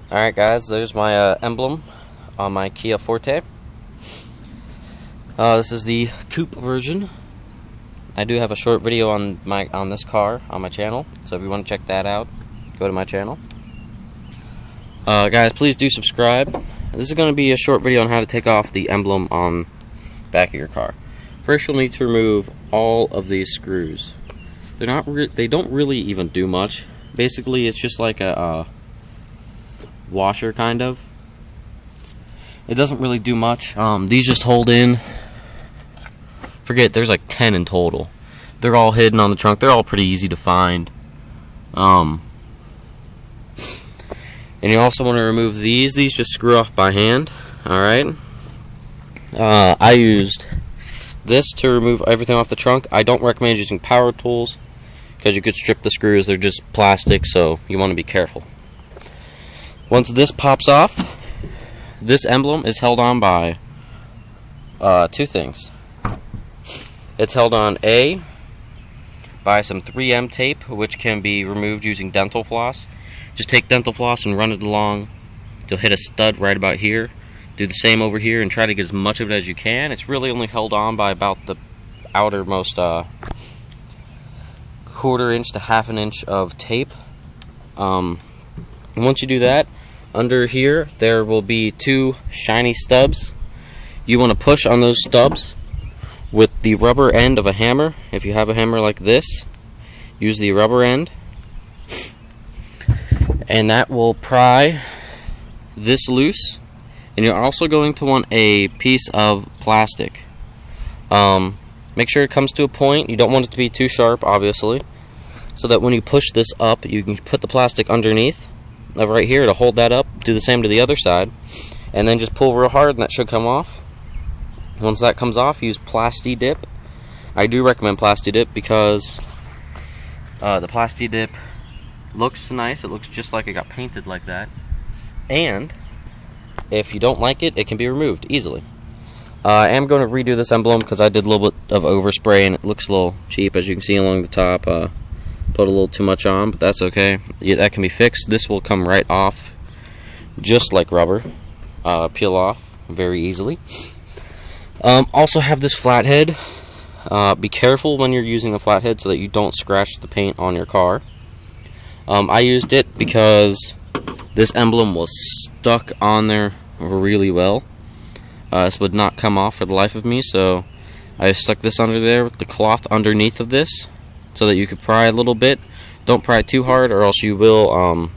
Alright guys, there's my emblem on my Kia Forte. This is the coupe version. I do have a short video on this car on my channel, so if you want to check that out, go to my channel. Guys, please do subscribe. This is going to be a short video on how to take off the emblem on the back of your car. First, you'll need to remove all of these screws. They don't really even do much. Basically, it's just like a washer, kind of. It doesn't really do much. These just hold in. There's like 10 in total. They're all hidden on the trunk. They're all pretty easy to find. And you also want to remove these. These just screw off by hand. Alright. I used this to remove everything off the trunk. I don't recommend using power tools because you could strip the screws. They're just plastic, so you want to be careful. Once this pops off, this emblem is held on by two things. It's held on by some 3M tape, which can be removed using dental floss. Just take dental floss and run it along. You'll hit a stud right about here. Do the same over here and try to get as much of it as you can. It's really only held on by about the outermost quarter inch to half an inch of tape. Once you do that, under here there will be two shiny stubs. You want to push on those stubs with the rubber end of a hammer. If you have a hammer like this, use the rubber end, and that will pry this loose. And you're also going to want a piece of plastic. Make sure it comes to a point. You don't want it to be too sharp, obviously, so that when you push this up, you can put the plastic underneath right here to hold that up. Do the same to the other side, and then just pull real hard and that should come off. Once that comes off, use plasty-dip. I do recommend plasty-dip because the plasty-dip looks nice. It looks just like it got painted like that. And if you don't like it, it can be removed easily. I am going to redo this emblem because I did a little bit of overspray and it looks a little cheap, as you can see along the top. Put a little too much on, but that's okay. That can be fixed. This will come right off just like rubber. Peel off very easily. Also have this flathead. Be careful when you're using the flathead so that you don't scratch the paint on your car. I used it because this emblem was stuck on there really well. This would not come off for the life of me, so I stuck this under there with the cloth underneath of this so that you could pry a little bit. Don't pry too hard or else you will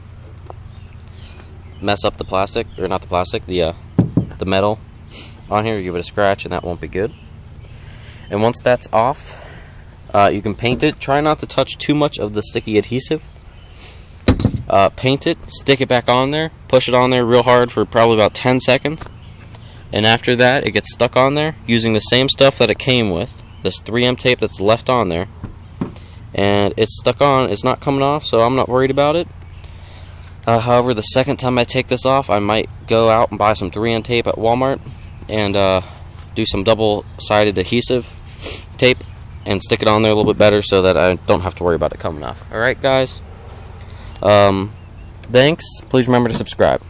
mess up the plastic, or not the plastic, the metal on here. You give it a scratch and that won't be good. And once that's off, you can paint it. Try not to touch too much of the sticky adhesive. Paint it, stick it back on there, push it on there real hard for probably about 10 seconds, and after that it gets stuck on there using the same stuff that it came with, this 3M tape that's left on there, and it's stuck on. It's not coming off, so I'm not worried about it. However, the second time I take this off, I might go out and buy some 3M tape at Walmart and do some double-sided adhesive tape and stick it on there a little bit better so that I don't have to worry about it coming off. Alright guys, thanks. Please remember to subscribe.